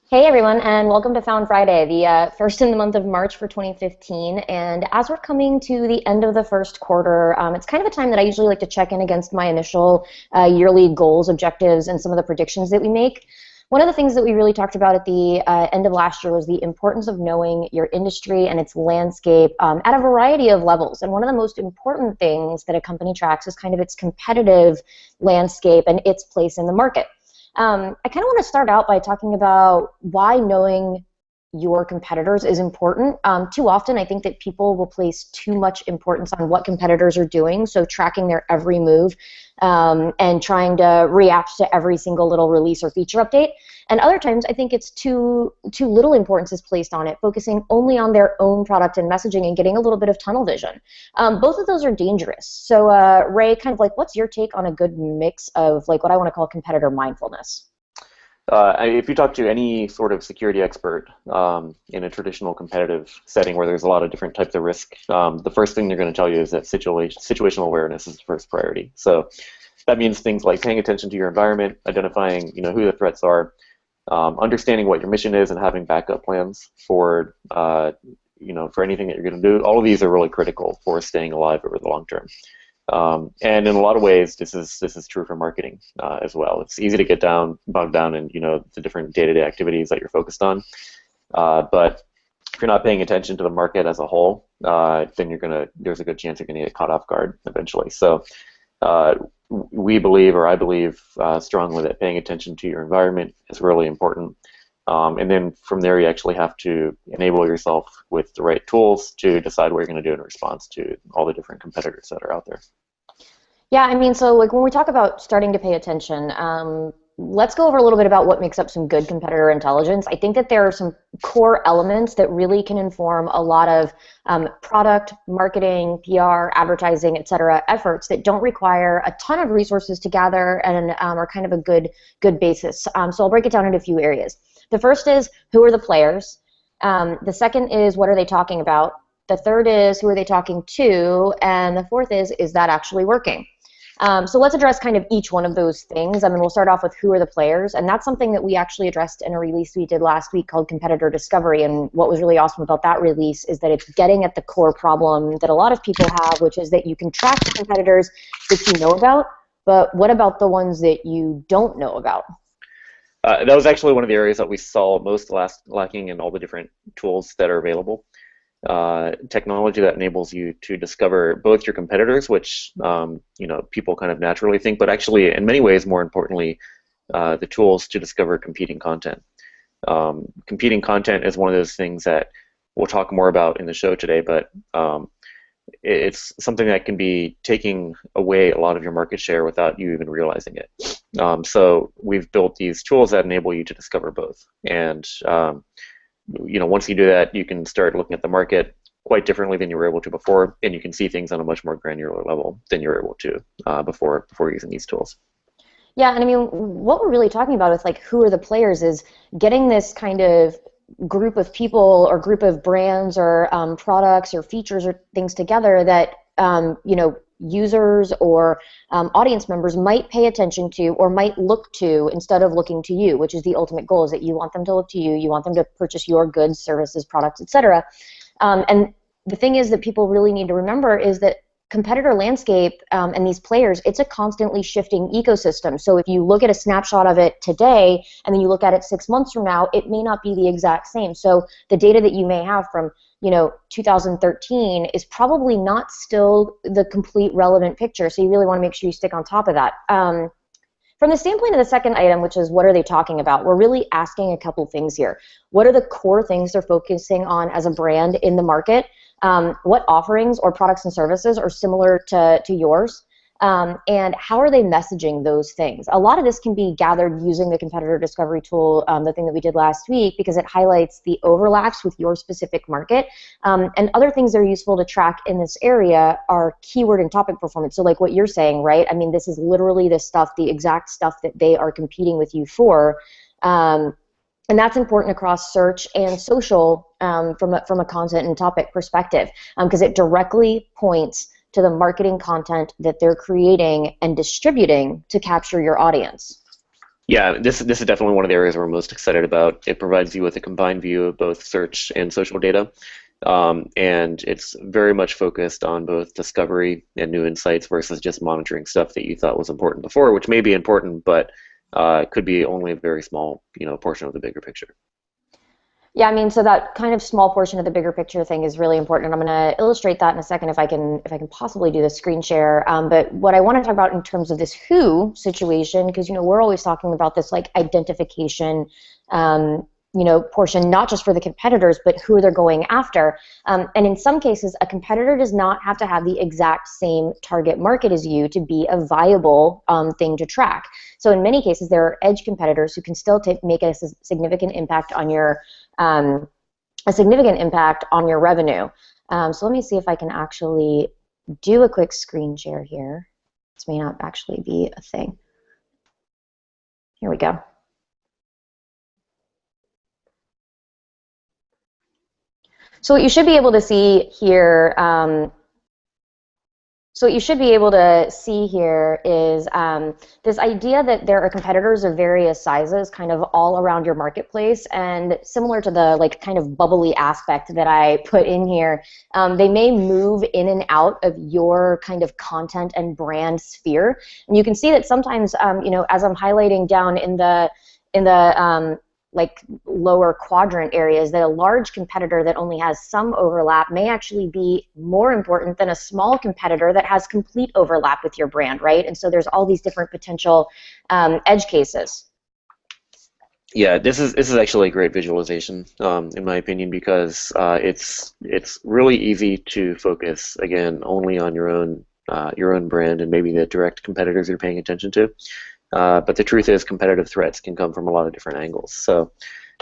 Hey everyone, and welcome to Found Friday, the first in the month of March for 2015. And as we're coming to the end of the first quarter, it's kind of a time that I usually like to check in against my initial yearly goals, objectives, and some of the predictions that we make. One of the things that we really talked about at the end of last year was the importance of knowing your industry and its landscape at a variety of levels. And one of the most important things that a company tracks is kind of its competitive landscape and its place in the market. I kind of want to start out by talking about why knowing your competitors is important. Too often, I think that people will place too much importance on what competitors are doing, so tracking their every move and trying to react to every single little release or feature update. And other times, I think it's too little importance is placed on it, focusing only on their own product and messaging and getting a little bit of tunnel vision. Both of those are dangerous. So, Ray, kind of like, what's your take on a good mix of like what I want to call competitor mindfulness? If you talk to any sort of security expert in a traditional competitive setting where there's a lot of different types of risk, the first thing they're going to tell you is that situational awareness is the first priority. So that means things like paying attention to your environment, identifying who the threats are, understanding what your mission is, and having backup plans for for anything that you're going to do. All of these are really critical for staying alive over the long term. And in a lot of ways, this is true for marketing as well. It's easy to get bogged down in the different day-to-day activities that you're focused on. But if you're not paying attention to the market as a whole, then there's a good chance you're gonna get caught off guard eventually. So we believe, or I believe strongly, that paying attention to your environment is really important. And then from there, you actually have to enable yourself with the right tools to decide what you're going to do in response to all the different competitors that are out there. Yeah, I mean, so like when we talk about starting to pay attention, let's go over a little bit about what makes up some good competitor intelligence. I think that there are some core elements that really can inform a lot of product, marketing, PR, advertising, et cetera, efforts that don't require a ton of resources to gather and are kind of a good basis. So I'll break it down into a few areas. The first is, who are the players? The second is, what are they talking about? The third is, who are they talking to? And the fourth is that actually working? So let's address kind of each one of those things. I mean, we'll start off with who are the players, and that's something that we actually addressed in a release we did last week called Competitor Discovery. And what was really awesome about that release is that it's getting at the core problem that a lot of people have, which is that you can track the competitors that you know about, but what about the ones that you don't know about? That was actually one of the areas that we saw most lacking in all the different tools that are available. Technology that enables you to discover both your competitors, which people kind of naturally think, but actually, in many ways, more importantly, the tools to discover competing content. Competing content is one of those things that we'll talk more about in the show today, but it's something that can be taking away a lot of your market share without you even realizing it. So we've built these tools that enable you to discover both. And once you do that, you can start looking at the market quite differently than you were able to before, and you can see things on a much more granular level than you were able to before using these tools. Yeah, and I mean, what we're really talking about with like who are the players is getting this kind of group of people or group of brands or products or features or things together that users or audience members might pay attention to or might look to instead of looking to you, which is the ultimate goal, is that you want them to look to you, you want them to purchase your goods, services, products, etc. And the thing is that people really need to remember is that competitor landscape and these players, it's a constantly shifting ecosystem. So if you look at a snapshot of it today and then you look at it 6 months from now, it may not be the exact same. So the data that you may have from 2013 is probably not still the complete relevant picture. So you really want to make sure you stick on top of that. From the standpoint of the second item, which is what are they talking about, we're really asking a couple things here. What are the core things they're focusing on as a brand in the market? What offerings or products and services are similar to yours? And how are they messaging those things? A lot of this can be gathered using the competitor discovery tool, the thing that we did last week, because it highlights the overlaps with your specific market. And other things that are useful to track in this area are keyword and topic performance. So like what you're saying, right? I mean, this is literally the stuff, the exact stuff that they are competing with you for. And that's important across search and social from a content and topic perspective, because it directly points to the marketing content that they're creating and distributing to capture your audience. Yeah, this is definitely one of the areas we're most excited about. It provides you with a combined view of both search and social data, and it's very much focused on both discovery and new insights versus just monitoring stuff that you thought was important before, which may be important, but could be only a very small, portion of the bigger picture. Yeah, I mean, so that kind of small portion of the bigger picture thing is really important. I'm going to illustrate that in a second if I can possibly do the screen share. But what I want to talk about in terms of this who situation, because we're always talking about this like identification, portion, not just for the competitors, but who they're going after. And in some cases, a competitor does not have to have the exact same target market as you to be a viable thing to track. So in many cases, there are edge competitors who can still make a significant impact on your revenue. So let me see if I can actually do a quick screen share here. This may not actually be a thing. Here we go. So what you should be able to see here, is this idea that there are competitors of various sizes kind of all around your marketplace, and similar to the like kind of bubbly aspect that I put in here, they may move in and out of your kind of content and brand sphere. And you can see that sometimes, as I'm highlighting down in the like lower quadrant areas, that a large competitor that only has some overlap may actually be more important than a small competitor that has complete overlap with your brand, right? And so there's all these different potential edge cases. Yeah, this is actually a great visualization, in my opinion, because it's really easy to focus again only on your own brand and maybe the direct competitors you're paying attention to. But the truth is, competitive threats can come from a lot of different angles. So,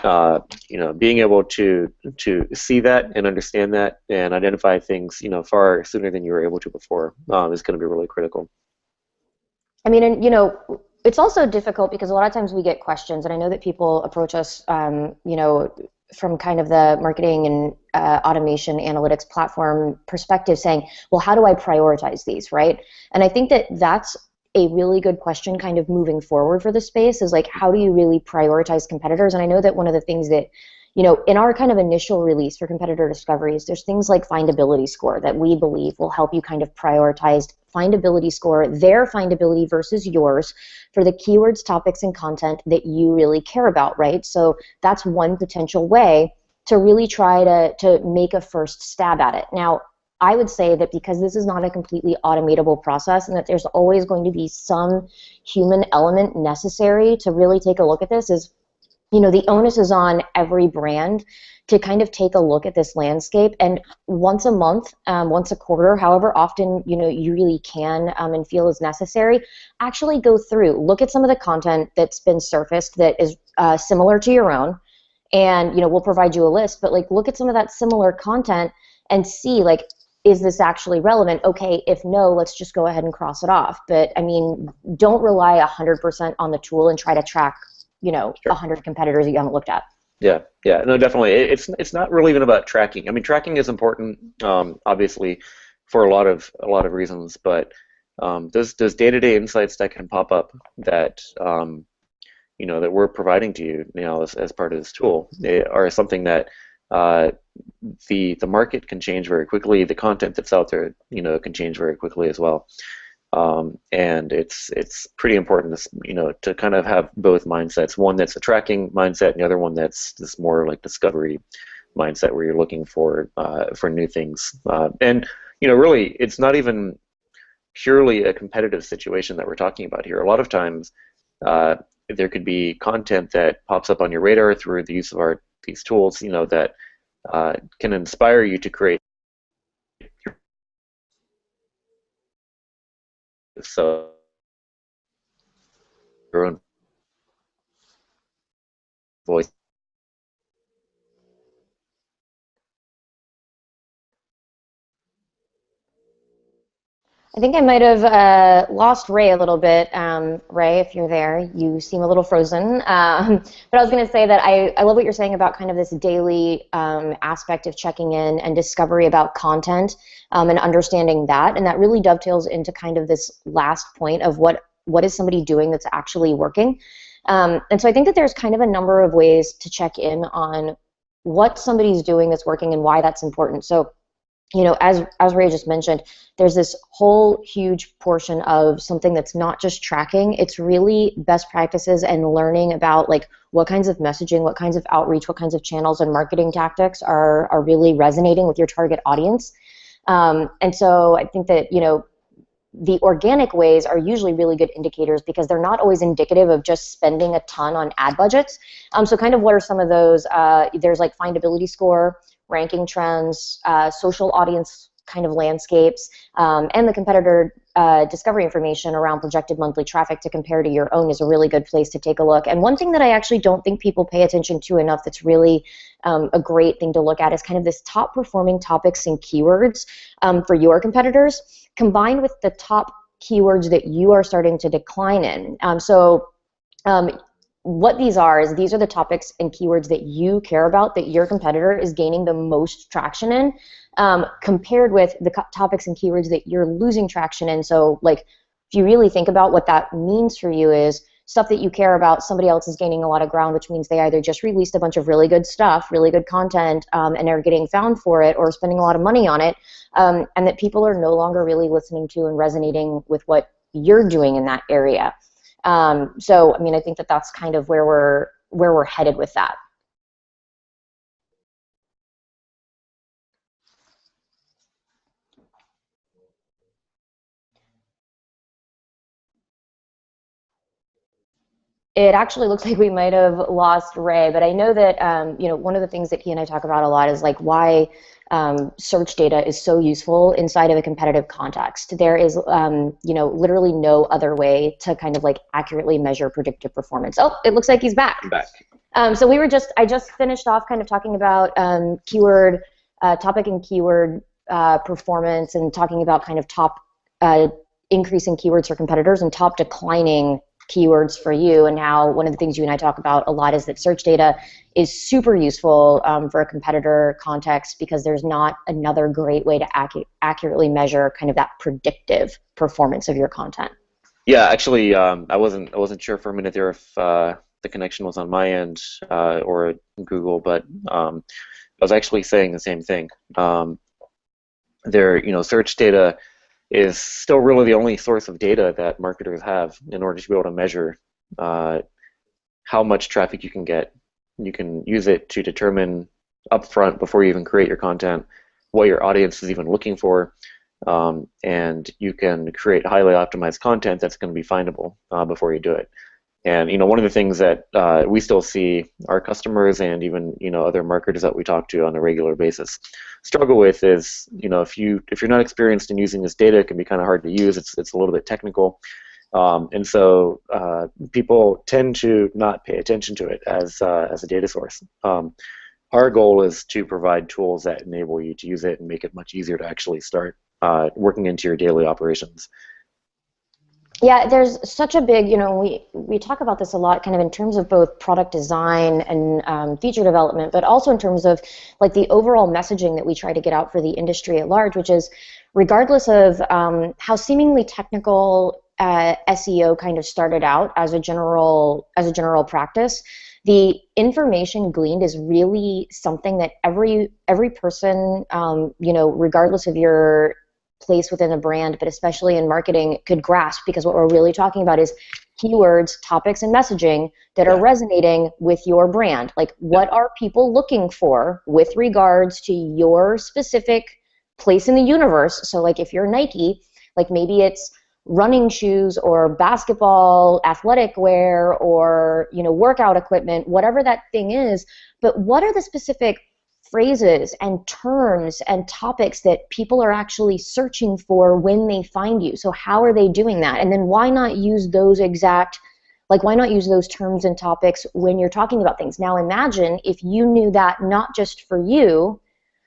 being able to see that and understand that and identify things, far sooner than you were able to before, is going to be really critical. I mean, and it's also difficult because a lot of times we get questions, and I know that people approach us, from kind of the marketing and automation analytics platform perspective, saying, well, how do I prioritize these, right? And I think that that's a really good question kind of moving forward for the space, is like, how do you really prioritize competitors? And I know that one of the things that, in our kind of initial release for competitor discoveries, there's things like findability score that we believe will help you kind of prioritize findability score, their findability versus yours, for the keywords, topics, and content that you really care about, right? So that's one potential way to really try to make a first stab at it. Now, I would say that because this is not a completely automatable process, and that there's always going to be some human element necessary to really take a look at this, is, the onus is on every brand to kind of take a look at this landscape, and once a month, once a quarter, however often you really can and feel is necessary, actually go through, look at some of the content that's been surfaced that is similar to your own, and we'll provide you a list, but like look at some of that similar content and see, like, is this actually relevant? Okay, if no, let's just go ahead and cross it off. But I mean, don't rely 100% on the tool and try to track, Sure. 100 competitors that you haven't looked at. Yeah, no, definitely. It's not really even about tracking. I mean, tracking is important, obviously, for a lot of reasons, but those day-to-day insights that can pop up that that we're providing to you now as part of this tool, they are something that the market can change very quickly. The content that's out there, can change very quickly as well. And it's pretty important, to kind of have both mindsets. One that's a tracking mindset, and the other one that's this more like discovery mindset, where you're looking for new things. And really, it's not even purely a competitive situation that we're talking about here. A lot of times, there could be content that pops up on your radar through the use of these tools, that can inspire you to create so your own voice. I think I might have lost Ray a little bit. Ray, if you're there, you seem a little frozen. But I was going to say that I love what you're saying about kind of this daily aspect of checking in and discovery about content, and understanding that. And that really dovetails into kind of this last point of what is somebody doing that's actually working. And so I think that there's kind of a number of ways to check in on what somebody's doing that's working and why that's important. So, as Ray just mentioned, there's this whole huge portion of something that's not just tracking. It's really best practices and learning about like what kinds of messaging, what kinds of outreach, what kinds of channels and marketing tactics are really resonating with your target audience. And so I think that, the organic ways are usually really good indicators because they're not always indicative of just spending a ton on ad budgets. So kind of what are some of those? There's like findability score, ranking trends, social audience kind of landscapes, and the competitor discovery information around projected monthly traffic to compare to your own is a really good place to take a look. And one thing that I actually don't think people pay attention to enough that's really a great thing to look at is kind of this top performing topics and keywords for your competitors, combined with the top keywords that you are starting to decline in. What these are the topics and keywords that you care about that your competitor is gaining the most traction in, compared with the topics and keywords that you're losing traction in. So like, if you really think about what that means for you is stuff that you care about, somebody else is gaining a lot of ground, which means they either just released a bunch of really good stuff, really good content, and are getting found for it or spending a lot of money on it, and that people are no longer really listening to and resonating with what you're doing in that area. So, I mean, I think that that's kind of where we're headed with that. It actually looks like we might have lost Ray, but I know that one of the things that he and I talk about a lot is like why search data is so useful inside of a competitive context. There is literally no other way to kind of like accurately measure predictive performance. Oh, it looks like he's back. I'm back. So I just finished off kind of talking about keyword topic and keyword performance, and talking about kind of top increasing keywords for competitors and top declining keywords for you. And how one of the things you and I talk about a lot is that search data is super useful for a competitor context because there's not another great way to accurately measure kind of that predictive performance of your content. Yeah, actually, I wasn't sure for a minute there if the connection was on my end or Google, but I was actually saying the same thing. Search data is still really the only source of data that marketers have in order to be able to measure how much traffic you can get. You can use it to determine upfront, before you even create your content, what your audience is even looking for, and you can create highly optimized content that's going to be findable before you do it. And one of the things that we still see our customers and even other marketers that we talk to on a regular basis struggle with is if you're not experienced in using this data, it can be kind of hard to use. It's a little bit technical, and so people tend to not pay attention to it as a data source. Our goal is to provide tools that enable you to use it and make it much easier to actually start working into your daily operations. Yeah, there's such a big, we talk about this a lot kind of in terms of both product design and feature development, but also in terms of like the overall messaging that we try to get out for the industry at large, which is regardless of how seemingly technical SEO kind of started out as a general practice, the information gleaned is really something that every person, regardless of your place within a brand, but especially in marketing, could grasp, because what we're really talking about is keywords, topics, and messaging that are resonating with your brand. Like, what are people looking for with regards to your specific place in the universe? So like if you're Nike, like maybe it's running shoes or basketball athletic wear or workout equipment, whatever that thing is. But what are the specific phrases and terms and topics that people are actually searching for when they find you? So how are they doing that? And then why not use those terms and topics when you're talking about things? Now imagine if you knew that not just for you,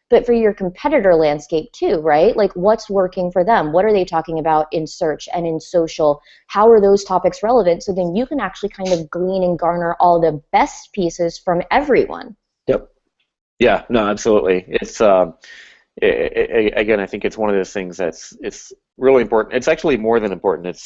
but for your competitor landscape too, right? Like, what's working for them? What are they talking about in search and in social? How are those topics relevant? So then you can actually kind of glean and garner all the best pieces from everyone. Yep. Yeah, no, absolutely. It's again, I think it's one of those things it's really important. It's actually more than important.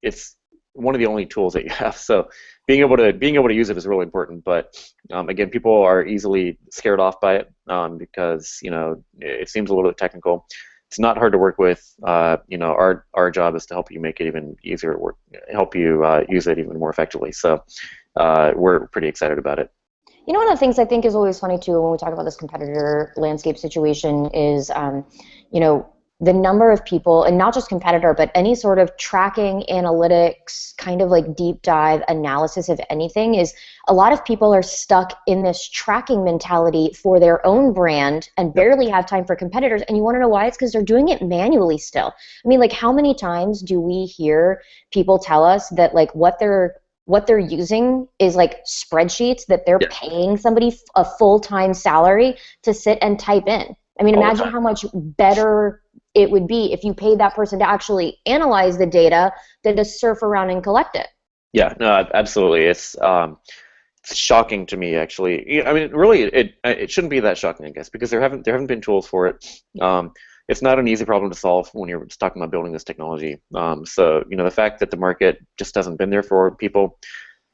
It's one of the only tools that you have. So being able to use it is really important. But again, people are easily scared off by it because it seems a little bit technical. It's not hard to work with. Our job is to help you make it even easier to work, help you use it even more effectively. So we're pretty excited about it. One of the things I think is always funny too when we talk about this competitor landscape situation is, the number of people, and not just competitor, but any sort of tracking, analytics, kind of like deep dive analysis of anything, is a lot of people are stuck in this tracking mentality for their own brand and barely have time for competitors. And you want to know why? It's because they're doing it manually still. I mean, like, how many times do we hear people tell us that like what they're using is like spreadsheets that they're paying somebody a full-time salary to sit and type in? I mean, imagine how much better it would be if you paid that person to actually analyze the data than to surf around and collect it. Yeah, no, absolutely. It's shocking to me, actually. I mean, really, it shouldn't be that shocking, I guess, because there haven't been tools for it. It's not an easy problem to solve when you're just talking about building this technology. So the fact that the market just hasn't been there for people,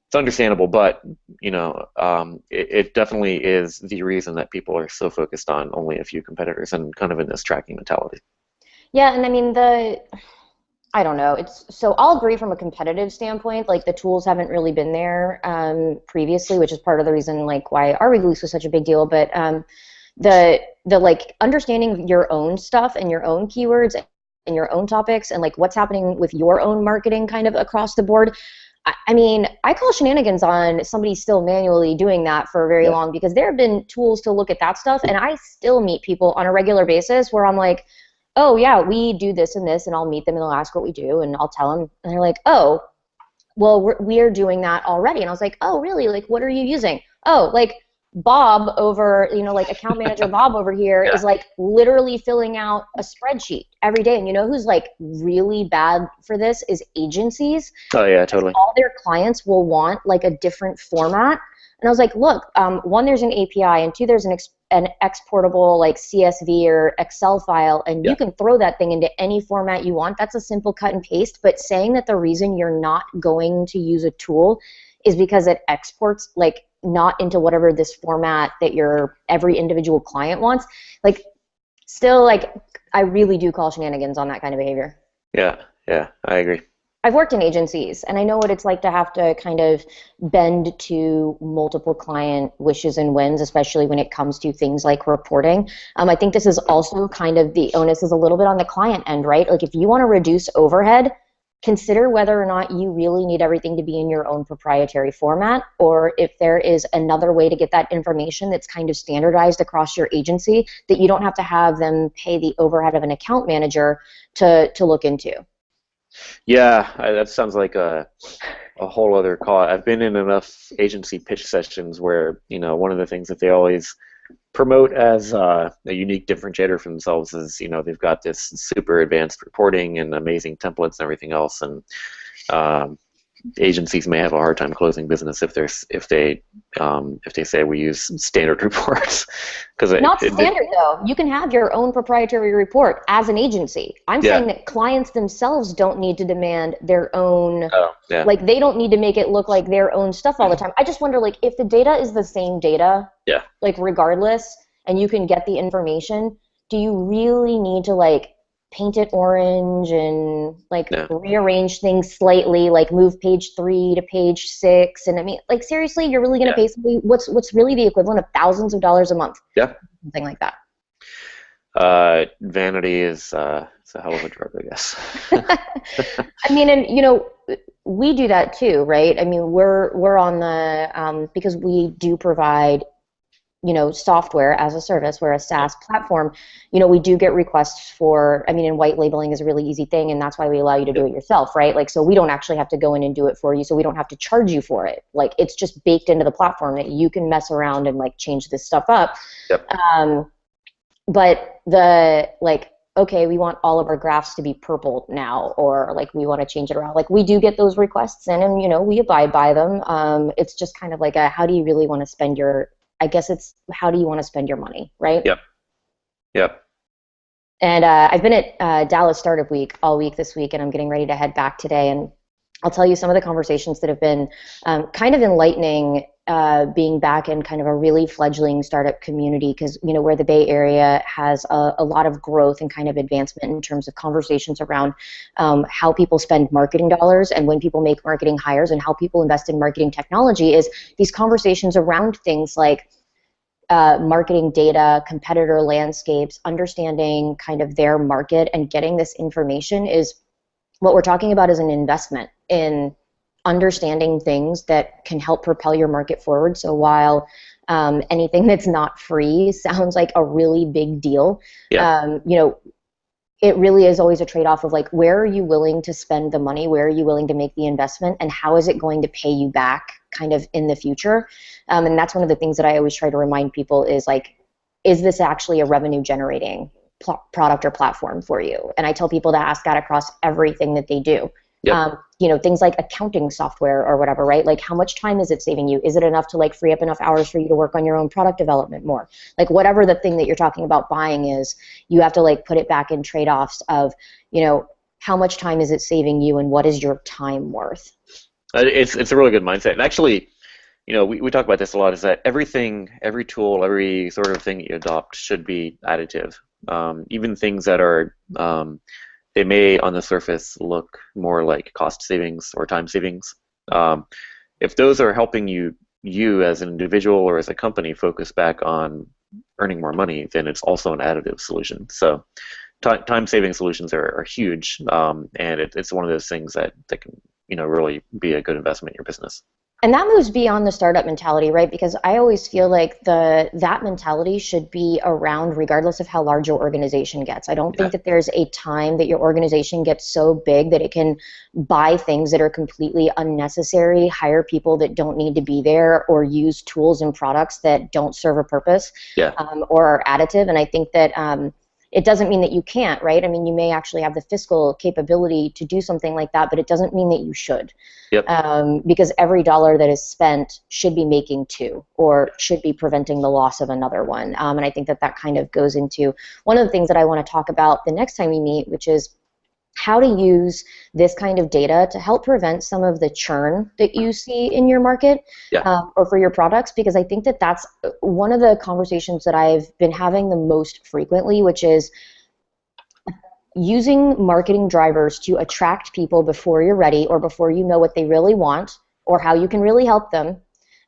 it's understandable, but it definitely is the reason that people are so focused on only a few competitors and kind of in this tracking mentality. Yeah, and I mean I don't know. So I'll agree from a competitive standpoint. Like, the tools haven't really been there previously, which is part of the reason like why our release was such a big deal. But the like understanding your own stuff and your own keywords and your own topics and like what's happening with your own marketing kind of across the board. I mean, I call shenanigans on somebody still manually doing that for very long, because there have been tools to look at that stuff, and I still meet people on a regular basis where I'm like, oh yeah, we do this and this, and I'll meet them and they'll ask what we do, and I'll tell them, and they're like, oh, well, we're doing that already. And I was like, oh, really? Like, what are you using? Oh, like Bob over, like account manager Bob over here is like literally filling out a spreadsheet every day. And who's like really bad for this is agencies. Oh yeah, totally. All their clients will want like a different format. And I was like, look, one, there's an API, and two, there's an exportable like CSV or Excel file, and you can throw that thing into any format you want. That's a simple cut and paste. But saying that the reason you're not going to use a tool is because it exports like not into whatever this format that your every individual client wants, like, still, like, I really do call shenanigans on that kind of behavior. Yeah, I agree. I've worked in agencies, and I know what it's like to have to kind of bend to multiple client wishes and whims, especially when it comes to things like reporting. I think this is also kind of the onus is a little bit on the client end, right? Like, if you want to reduce overhead, consider whether or not you really need everything to be in your own proprietary format, or if there is another way to get that information that's kind of standardized across your agency that you don't have to have them pay the overhead of an account manager to look into. Yeah, that sounds like a whole other call. I've been in enough agency pitch sessions where, one of the things that they always promote as a unique differentiator for themselves is, they've got this super advanced reporting and amazing templates and everything else, and agencies may have a hard time closing business if they say we use standard reports. Not standard though. You can have your own proprietary report as an agency. I'm saying that clients themselves don't need to demand their own. Like, they don't need to make it look like their own stuff all the time. I just wonder, like, if the data is the same data, like, regardless, and you can get the information, do you really need to like paint it orange and like rearrange things slightly, like move page 3 to page 6? And I mean, like, seriously, you're really going to pay somebody what's really the equivalent of thousands of dollars a month? Something like that. Vanity is it's a hell of a drug, I guess. I mean, and we do that too, right? I mean, we're on the because we do provide software as a service. We're a SaaS platform. We do get requests for, I mean, and white labeling is a really easy thing, and that's why we allow you to do it yourself, right? Like, so we don't actually have to go in and do it for you, so we don't have to charge you for it. Like, it's just baked into the platform that you can mess around and like change this stuff up. But okay, we want all of our graphs to be purple now, or like we want to change it around. Like, we do get those requests in, and we abide by them. It's just kind of like how do you really want to spend your, I guess it's how do you want to spend your money, right? Yep. And I've been at Dallas Startup Week all week this week, and I'm getting ready to head back today. And I'll tell you some of the conversations that have been kind of enlightening, being back in kind of a really fledgling startup community, because where the Bay Area has a lot of growth and kind of advancement in terms of conversations around how people spend marketing dollars and when people make marketing hires and how people invest in marketing technology, is these conversations around things like marketing data, competitor landscapes, understanding kind of their market and getting this information. Is what we're talking about is an investment in understanding things that can help propel your market forward. So while anything that's not free sounds like a really big deal, Yeah. it really is always a trade-off of like, where are you willing to spend the money? Where are you willing to make the investment? And how is it going to pay you back kind of in the future? And that's one of the things that I always try to remind people is like, is this actually a revenue generating product or platform for you? And I tell people to ask that across everything that they do. Yep. Things like accounting software or whatever, right? Like, how much time is it saving you? Is it enough to like free up enough hours for you to work on your own product development more? Like, whatever the thing that you're talking about buying is, you have to like put it back in trade-offs of, how much time is it saving you and what is your time worth? It's a really good mindset. And actually, we talk about this a lot, is that every tool, every sort of thing that you adopt should be additive. Even things that are, they may on the surface look more like cost savings or time savings. If those are helping you as an individual or as a company focus back on earning more money, then it's also an additive solution. So time saving solutions are huge, and it's one of those things that can really be a good investment in your business. And that moves beyond the startup mentality, right? Because I always feel like that mentality should be around regardless of how large your organization gets. I don't think that there's a time that your organization gets so big that it can buy things that are completely unnecessary, hire people that don't need to be there, or use tools and products that don't serve a purpose, or are additive. And I think that it doesn't mean that you can't, right? I mean, you may actually have the fiscal capability to do something like that, but it doesn't mean that you should. Yep. Because every dollar that is spent should be making two, or should be preventing the loss of another one. And I think that kind of goes into one of the things that I want to talk about the next time we meet, which is how to use this kind of data to help prevent some of the churn that you see in your market, or for your products, because I think that that's one of the conversations that I've been having the most frequently, which is using marketing drivers to attract people before you're ready, or before you know what they really want, or how you can really help them,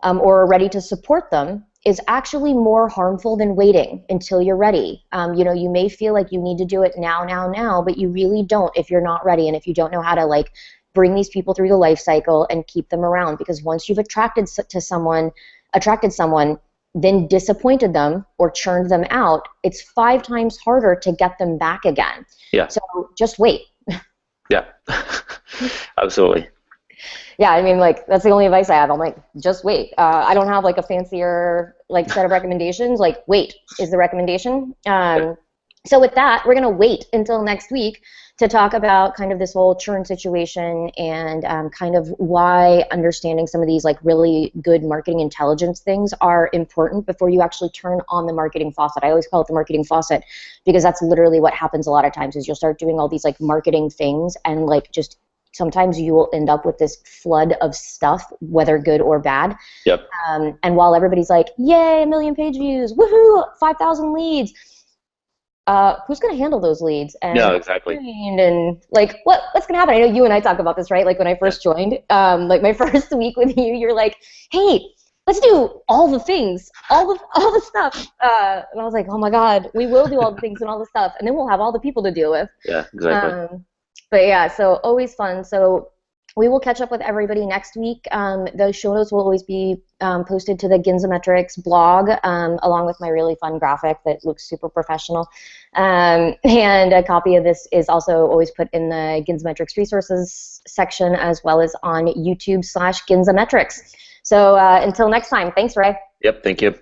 or are ready to support them, is actually more harmful than waiting until you're ready. You may feel like you need to do it now, but you really don't if you're not ready, and if you don't know how to like bring these people through the life cycle and keep them around. Because once you've attracted someone, then disappointed them or churned them out, it's 5 times harder to get them back again. Yeah. So just wait. Yeah. Absolutely. Yeah, I mean, like, that's the only advice I have. I'm like, just wait. I don't have like a fancier like set of recommendations. Like, wait is the recommendation. So with that, we're gonna wait until next week to talk about kind of this whole churn situation, and kind of why understanding some of these like really good marketing intelligence things are important before you actually turn on the marketing faucet. I always call it the marketing faucet, because that's literally what happens a lot of times, is you'll start doing all these like marketing things, and like just sometimes you will end up with this flood of stuff, whether good or bad. Yep. And while everybody's like, yay, 1 million page views, woohoo, 5,000 leads, who's going to handle those leads? And no, exactly. And like, what's going to happen? I know you and I talk about this, right? Like when I first joined, like my first week with you, you're like, hey, let's do all the things, all the stuff. And I was like, oh my God, we will do all the things and all the stuff, and then we'll have all the people to deal with. Yeah, exactly. But yeah, so always fun. So we will catch up with everybody next week. Those show notes will always be posted to the Ginzametrics blog, along with my really fun graphic that looks super professional. And a copy of this is also always put in the Ginzametrics resources section, as well as on YouTube/Ginzametrics. So until next time, thanks, Ray. Yep, thank you.